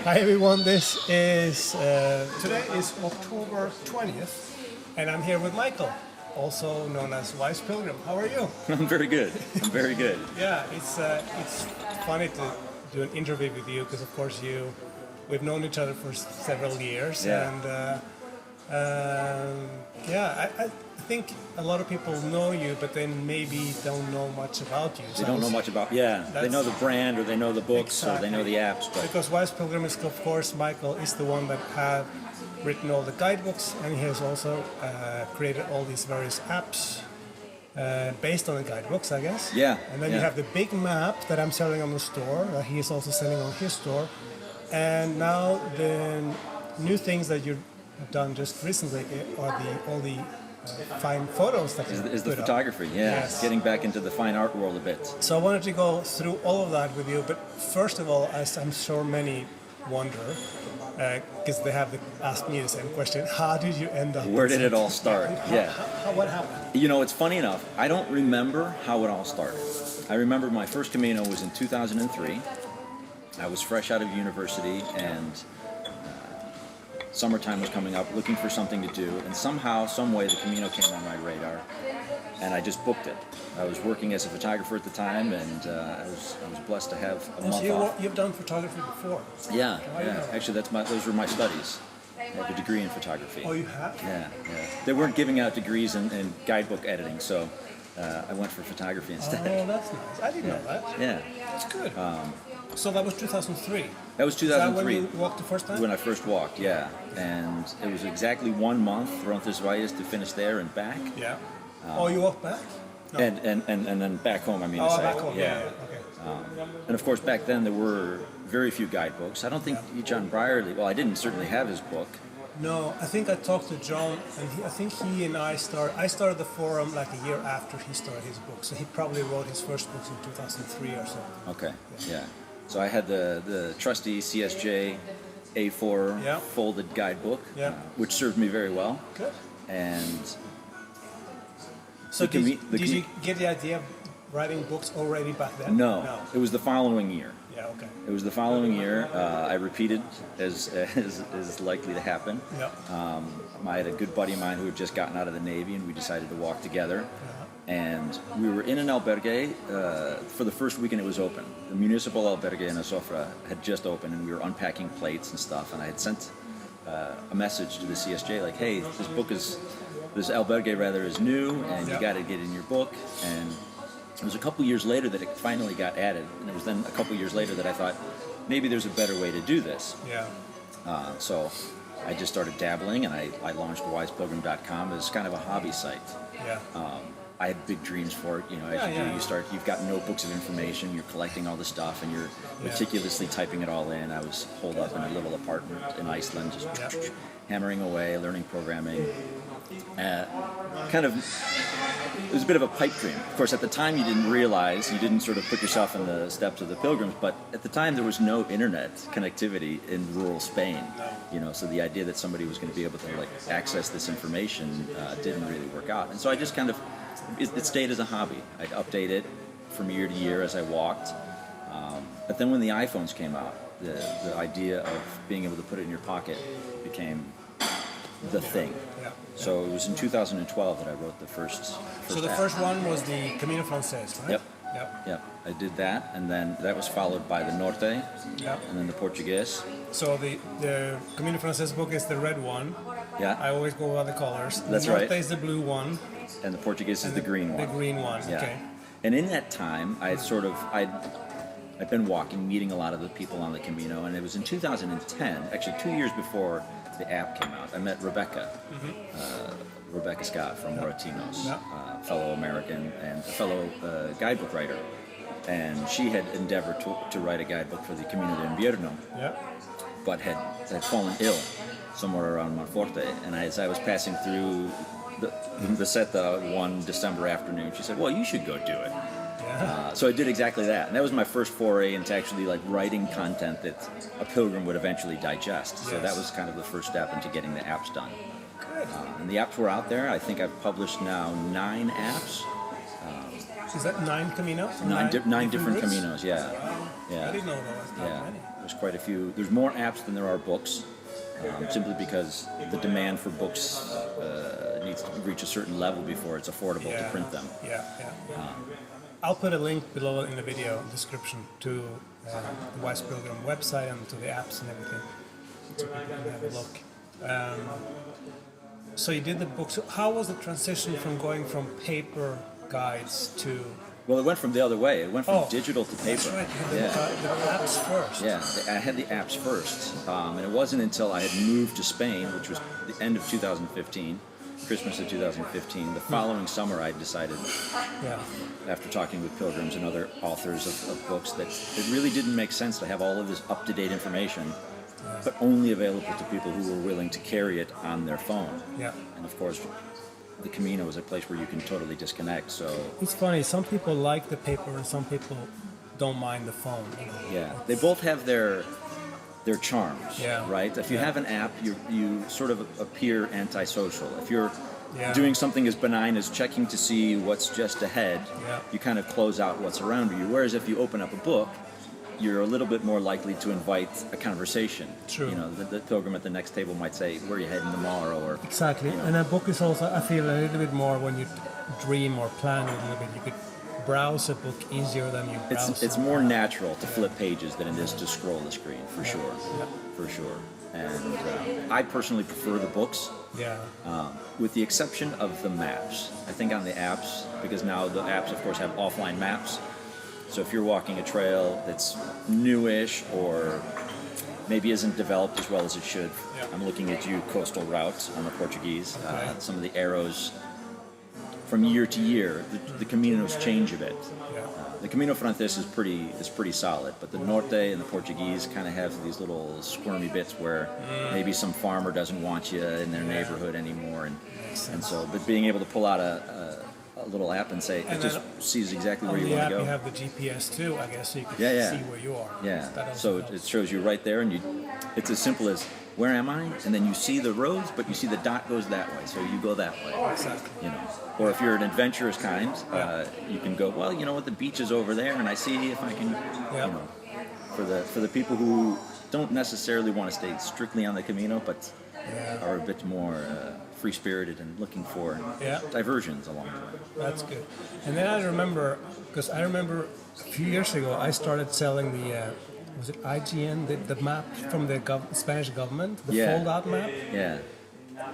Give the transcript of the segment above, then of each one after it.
Hi everyone, this is today is October 20th, and I'm here with Michael, also known as Wise Pilgrim. How are you? I'm very good. I'm very good. Yeah, it's funny to do an interview with you because of course we've known each other for several years, Yeah. and I think a lot of people know you, but then maybe don't know much about you. They don't know much about, they know the brand or they know the books or they know the apps. But Because Wise Pilgrim is, of course, Michael is the one that have written all the guidebooks, and he has also created all these various apps based on the guidebooks, I guess. Yeah. And then you have the big map that I'm selling on the store, that he is also selling on his store. And now the new things that you've done just recently are all the fine photos that you is the put up. photography, Yes. getting back into the fine art world a bit. So I wanted to go through all of that with you, but first of all, as I'm sure many wonder, because they have asked me the same question, how did you end up? Where did it all start? What happened? You know, it's funny enough, I don't remember how it all started. I remember my first Camino was in 2003. I was fresh out of university and summertime was coming up, looking for something to do, and somehow, some way, the Camino came on my radar, and I just booked it. I was working as a photographer at the time, and I was blessed to have a month off. You've done photography before? Yeah. Actually, those were my studies. I have a degree in photography. Oh, you have? Yeah. They weren't giving out degrees in guidebook editing, so I went for photography instead. Oh, that's nice. I didn't know that. Yeah. That's good. So that was 2003. That was 2003. Is that when you walked the first time? When I first walked, yeah. And it was exactly 1 month from Valles to finish there and back. Yeah. You walked back? No. And then back home, I mean to say. Back home, yeah. Okay. And of course, back then there were very few guidebooks. I don't think John Brierley, well, I didn't certainly have his book. No, I think I talked to John, and I think he and I started the forum like a year after he started his book, so he probably wrote his first books in 2003 or something. Okay, yeah. So I had the trusty CSJ A4 folded guidebook, which served me very well. Good. And so did you get the idea of writing books already back then? No. It was the following year. Yeah, okay. It was the following year. I repeated as likely to happen. Yeah. I had a good buddy of mine who had just gotten out of the Navy, and we decided to walk together. And we were in an albergue for the first weekend it was open. The municipal albergue in Azofra had just opened, and we were unpacking plates and stuff. And I had sent a message to the CSJ like, "Hey, this albergue rather is new, and you got to get it in your book." And it was a couple years later that it finally got added, and it was then a couple years later that I thought maybe there's a better way to do this. Yeah. So I just started dabbling, and I launched wisepilgrim.com as kind of a hobby site. Yeah. I had big dreams for it. You know, as you've got notebooks of information, you're collecting all the stuff, and you're meticulously typing it all in. I was holed up in a little apartment in Iceland, just hammering away, learning programming. It was a bit of a pipe dream. Of course, at the time you didn't sort of put yourself in the steps of the Pilgrims, but at the time there was no internet connectivity in rural Spain. You know, so the idea that somebody was going to be able to access this information didn't really work out. And so I just it stayed as a hobby. I'd update it from year to year as I walked. But then when the iPhones came out, the idea of being able to put it in your pocket became the thing. So it was in 2012 that I wrote the first So the app. first one was the Camino Frances, right? Yep. I did that, and then that was followed by the Norte, and then the Portuguese. So the Camino Frances book is the red one. Yeah. I always go by the colors. That's the Norte right. is the blue one. And the Portuguese is the green one. The green one, Yeah. okay. And in that time, I'd been walking, meeting a lot of the people on the Camino, and it was in 2010, actually 2 years before the app came out. I met Rebecca, Rebecca Scott from Moratinos, fellow American and a fellow guidebook writer. And she had endeavored to write a guidebook for the Camino de Invierno, but had fallen ill somewhere around Monforte. And as I was passing through the Seta one December afternoon, she said, "Well, you should go do it." So I did exactly that, and that was my first foray into actually writing content that a pilgrim would eventually digest. So that was kind of the first step into getting the apps done. Good. And the apps were out there. I think I've published now 9 apps. Is that 9 Caminos? Nine different routes? Caminos, yeah. I didn't know that was that many. It was There's quite a few. There's more apps than there are books, simply because the demand for books needs to reach a certain level before it's affordable to print them. I'll put a link below in the video description to the Wise Pilgrim website and to the apps and everything, so people can have a look. So you did the book. So how was the transition from going from paper guides to... Well, it went from the other way. It went from digital to paper. That's right. You had the apps first. Yeah, I had the apps first, and it wasn't until I had moved to Spain, which was the end of 2015, Christmas of 2015. The following summer, I decided, after talking with Pilgrims and other authors of books, that it really didn't make sense to have all of this up-to-date information, but only available to people who were willing to carry it on their phone. Yeah. And of course, the Camino is a place where you can totally disconnect. So it's funny. Some people like the paper, and some people don't mind the phone. Yeah, they both have their charms. Yeah. Right. If you have an app, you sort of appear antisocial. If you're doing something as benign as checking to see what's just ahead, you kind of close out what's around you. Whereas if you open up a book, you're a little bit more likely to invite a conversation. True. You know, the pilgrim at the next table might say, "Where are you heading tomorrow?" Or exactly. You know. And a book is also, I feel, a little bit more when you dream or plan it a little bit. You could browse a book easier than you browse. It's more natural to flip pages than it is to scroll the screen, for sure. Yeah. For sure. And I personally prefer the books. Yeah. With the exception of the maps. I think on the apps, because now the apps, of course, have offline maps. So if you're walking a trail that's newish or maybe isn't developed as well as it should, I'm looking at you, coastal routes on the Portuguese. Some of the arrows from year to year, the Caminos change a bit. The Camino Francés is pretty solid, but the Norte and the Portuguese kind of have these little squirmy bits where maybe some farmer doesn't want you in their neighborhood anymore, and so, but being able to pull out a little app and say it just sees exactly where you want to go. You have the GPS too, I guess, so you can see where you are. Yeah. So it shows you right there, and it's as simple as, where am I? And then you see the roads, but you see the dot goes that way, so you go that way. Exactly. You know. Or if you're an adventurous kind, you can go, well, you know what, the beach is over there, and I see if I can, you know, for the people who don't necessarily want to stay strictly on the Camino, but are a bit more free-spirited and looking for diversions along the way. That's good. And then I remember a few years ago, I started selling the, was it IGN, the map from the Spanish government, the fold-out map. Yeah.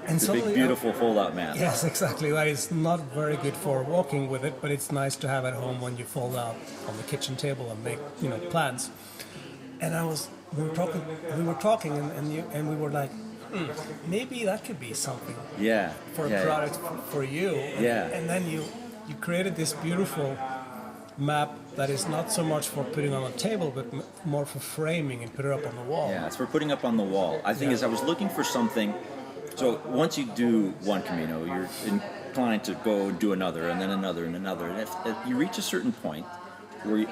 And the big, beautiful fold-out map. Yes, exactly. Like, it's not very good for walking with it, but it's nice to have at home when you fold out on the kitchen table and make, plans. And we were talking, and we were like, maybe that could be something. For a product for you. And then you created this beautiful map that is not so much for putting on a table, but more for framing and put it up on the wall. Yeah, it's for putting up on the wall. I think I was looking for something. So once you do one Camino, you're inclined to go and do another, and then another, and another. And if you reach a certain point where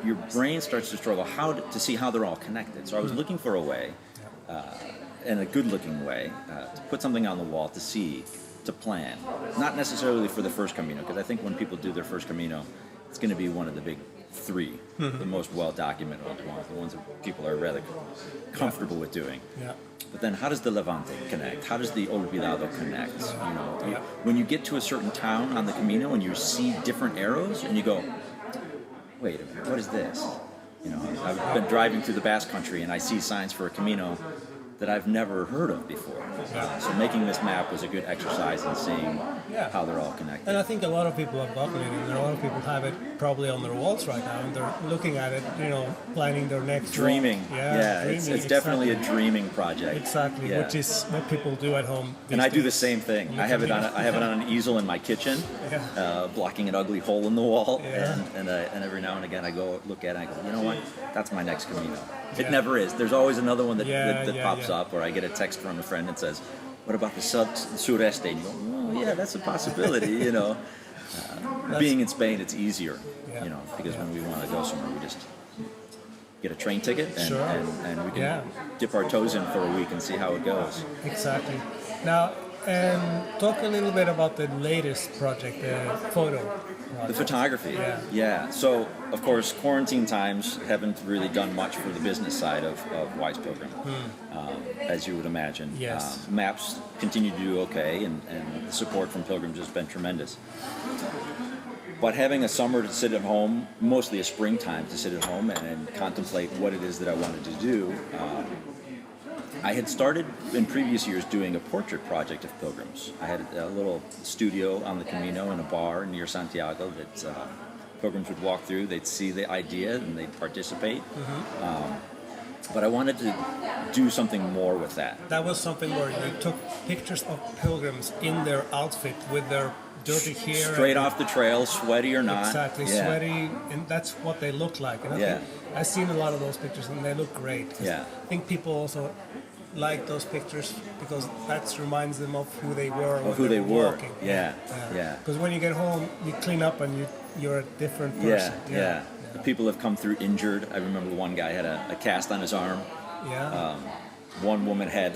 your brain starts to struggle to see how they're all connected. So I was looking for a way, and a good-looking way, to put something on the wall, to see, to plan. Not necessarily for the first Camino, because I think when people do their first Camino, it's going to be one of the big three, the most well-documented ones, the ones that people are rather comfortable with doing. But then how does the Levante connect? How does the Olvidado connect? When you get to a certain town on the Camino and you see different arrows and you go, wait a minute, what is this? I've been driving through the Basque Country and I see signs for a Camino that I've never heard of before. So making this map was a good exercise in seeing how they're all connected. And I think a lot of people have gotten it, and a lot of people have it probably on their walls right now, and they're looking at it, planning their next dreaming. Walk. Dreaming. It's definitely a dreaming project. Exactly, which is what people do at home. And I do the same thing. I have it on an easel in my kitchen, blocking an ugly hole in the wall, and every now and again I go look at it and I go, you know what? That's my next Camino. It never is. There's always another one that pops up, or I get a text from a friend that says, what about the sureste? And you go, oh yeah, that's a possibility, Being in Spain, it's easier, because when we want to go somewhere, we just get a train ticket and we can dip our toes in for a week and see how it goes. Exactly. Now, talk a little bit about the latest project, the photo project. The photography. Yeah. Yeah. So, of course, quarantine times haven't really done much for the business side of Wise Pilgrim, as you would imagine. Yes. Maps continue to do okay, and the support from Pilgrims has been tremendous. But having a summer to sit at home, mostly a springtime to sit at home and contemplate what it is that I wanted to do, I had started in previous years doing a portrait project of pilgrims. I had a little studio on the Camino in a bar near Santiago that pilgrims would walk through. They'd see the idea and they'd participate. But I wanted to do something more with that. That was something where you took pictures of pilgrims in their outfit with their dirty hair. Straight off the trail, sweaty or not. Exactly, Yeah. sweaty, and that's what they look like. And I Yeah. think I've seen a lot of those pictures, and they look great. 'Cause Yeah. I think people also like those pictures because that reminds them of who they were. Of who they were. Walking. Yeah. Yeah. Because when you get home, you clean up and you're a different Yeah, person. yeah. The people have come through injured. I remember one guy had a cast on his arm. Yeah. One woman had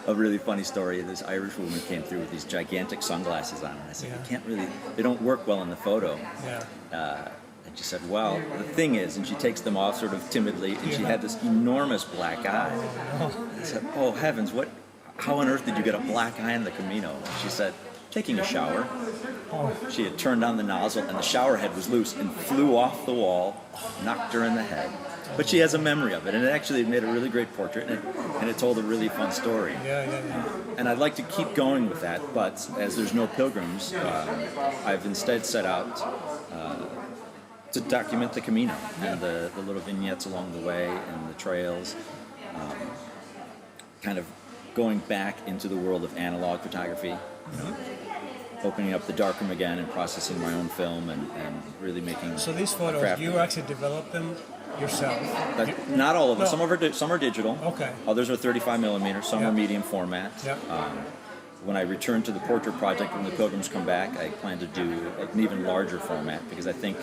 a really funny story. This Irish woman came through with these gigantic sunglasses on, and I said, Yeah. "You can't really. They don't work well in the photo." Yeah. And she said, "Well, the thing is," and she takes them off sort of timidly, and she had this enormous black eye. I said, "Oh heavens, what? How on earth did you get a black eye in the Camino?" And she said, "Taking a shower." Oh, She had turned on the nozzle, and the shower head was loose and flew off the wall, knocked her in the head. But she has a memory of it, and it actually made a really great portrait, and it told a really fun story. yeah. And I'd like to keep going with that, but as there's no pilgrims, I've instead set out to document the Camino and the little vignettes along the way and the trails, kind of going back into the world of analog photography, opening up the darkroom again and processing my own film and really making. So these photos, craft you of it. actually developed them yourself? Not all of them. No. Some are digital. Okay. Others are 35 millimeter. Some Yeah. are medium format. Yeah. When I return to the portrait project, when the pilgrims come back, I plan to do an even larger format because I think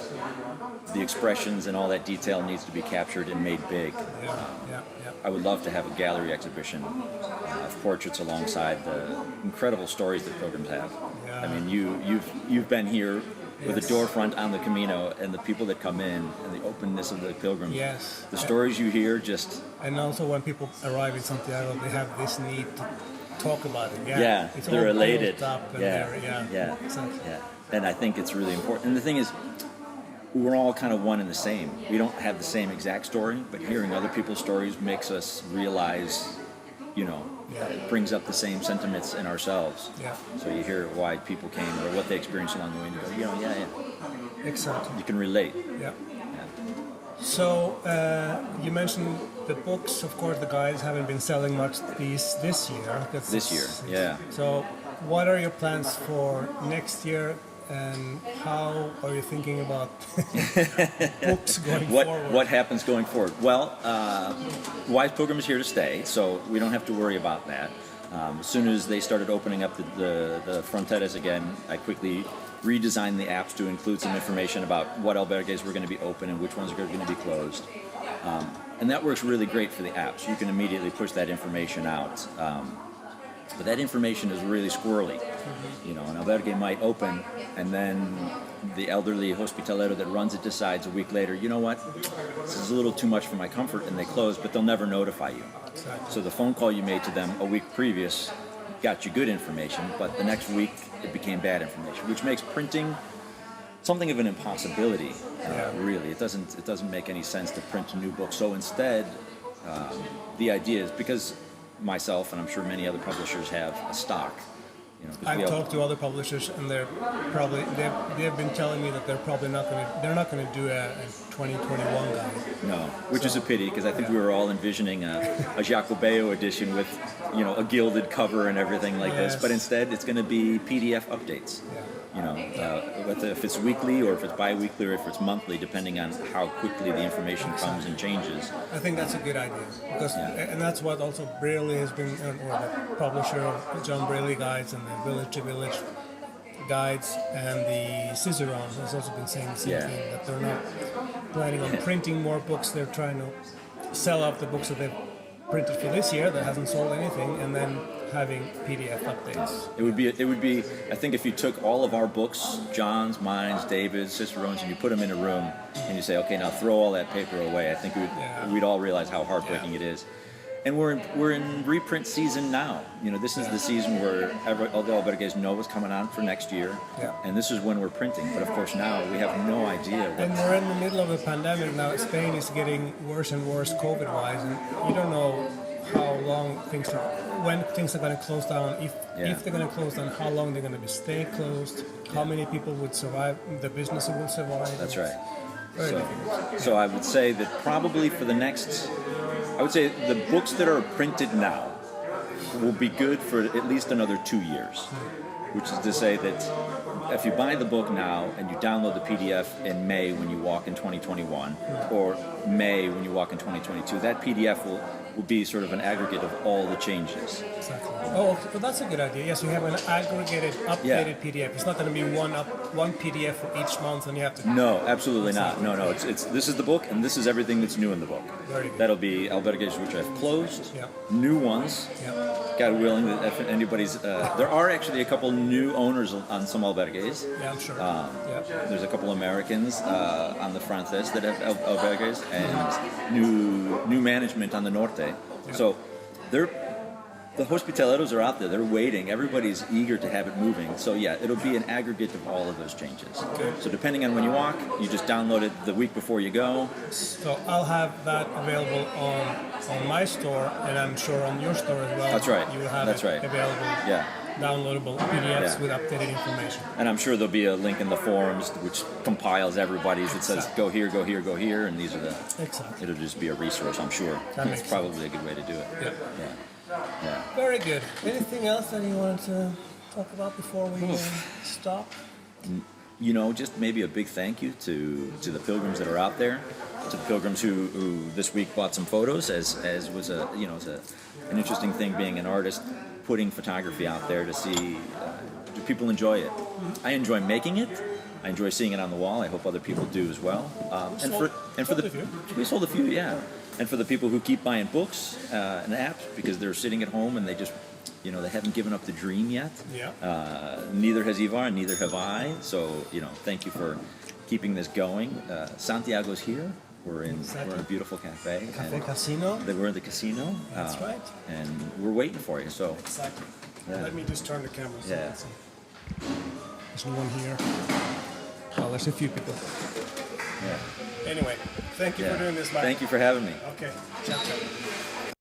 the expressions and all that detail needs to be captured and made big. Yeah. I would love to have a gallery exhibition of portraits alongside the incredible stories that pilgrims have. Yeah. I mean, you've been here with Yes. a door front on the Camino, and the people that come in and the openness of the pilgrims. Yes. The stories you hear just. And also when people arrive in Santiago, they have this need to talk about it. Yeah, It's they're all elated. built up and Yeah. Exactly. Yeah. And I think it's really important. And the thing is, we're all kind of one and the same. We don't have the same exact story, but hearing other people's stories makes us realize, it brings up the same sentiments in ourselves. Yeah. So you hear why people came or what they experienced along the way, and you go, Exactly. you can relate. Yeah. Yeah. So you mentioned the books. Of course, the guides haven't been selling much this year. This year, yeah. So, what are your plans for next year, and how are you thinking about books going forward? What happens going forward? Well, Wise Pilgrim is here to stay, so we don't have to worry about that. As soon as they started opening up the fronteras again, I quickly redesigned the apps to include some information about what albergues were going to be open and which ones are going to be closed. And that works really great for the apps. You can immediately push that information out. But that information is really squirrely. An albergue might open, and then the elderly hospitalero that runs it decides a week later, you know what, this is a little too much for my comfort, and they close, but they'll never notify you. Exactly. So the phone call you made to them a week previous got you good information, but the next week it became bad information, which makes printing something of an impossibility. Really, it doesn't make any sense to print a new book. So instead, the idea is because myself and I'm sure many other publishers have a stock. 'Cause I've talked to other publishers, and they've been telling me that they're not going to do a 2021 guide. No, which is a pity because I think we were all envisioning a Jacobeo edition with a gilded cover and everything like this, Yes. but instead it's going to be PDF updates. Whether if it's weekly or if it's bi-weekly or if it's monthly, depending on how quickly the information comes and changes. I think that's a good idea because, and that's what also Braley has been, or the publisher of John Braley guides and the Village to Village guides and the Cicerone has also been saying the same thing, that they're not planning on printing more books. They're trying to sell out the books that they've printed for this year that hasn't sold anything, and then having PDF updates. It would be. I think if you took all of our books, John's, mine, David's, Cicerone's, and you put them in a room, and you say, okay, now throw all that paper away. I think we'd all realize how heartbreaking it is. And we're in reprint season now. You know, this is the season where all the albergues know what's coming on for next year, and this is when we're printing. But of course, now we have no idea. And we're in the middle of a pandemic now. Spain is getting worse and worse COVID-wise, and you don't know how long when things are going to close down. If they're going to close down, how long they're going to stay closed. How many people would survive? The business will survive. That's right. Very So I would say that probably for the next. I would say the books that are printed now will be good for at least another 2 years, which is to say that if you buy the book now and you download the PDF in May when you walk in 2021, or May when you walk in 2022, that PDF will be sort of an aggregate of all the changes. Exactly. Oh, okay. Well, that's a good idea. Yes, you have an aggregated, updated PDF. It's not going to be one PDF for each month, and you have to. No, absolutely not. No. It's this is the book, and this is everything that's new in the book. Very good. That'll be albergues which I've closed, new ones. God willing, that if anybody's, there are actually a couple new owners on some albergues. Yeah, I'm sure. There's a couple Americans on the Frances that have albergues, and new management on the Norte. So the hospitaleros are out there. They're waiting. Everybody's eager to have it moving. So it'll be an aggregate of all of those changes. Good. So depending on when you walk, you just download it the week before you go. So I'll have that available on my store, and I'm sure on your store as well. That's right. You will have available. Downloadable PDFs with updated information. And I'm sure there'll be a link in the forums which compiles everybody's that says go here, go here, go here, and these are the. Exactly. It'll just be a resource, I'm sure. It's probably a good way to do it. Yeah. Very good. Anything else that you wanted to talk about before we stop? You know, just maybe a big thank you to the pilgrims that are out there, to the pilgrims who this week bought some photos, as was an interesting thing being an artist, putting photography out there to see do people enjoy it. I enjoy making it. I enjoy seeing it on the wall. I hope other people do as well. We sold a few, And for the people who keep buying books and apps because they're sitting at home and they just, they haven't given up the dream yet. Neither has Ivar, neither have I. So, thank you for keeping this going. Santiago's here. We're in a beautiful cafe. Casino. We're in the casino. That's right. And we're waiting for you. So. Exactly. Let me just turn the camera. So there's no one here. Well, there's a few people. Anyway, thank you for doing this, Mike. Thank you for having me. Okay. Ciao, ciao.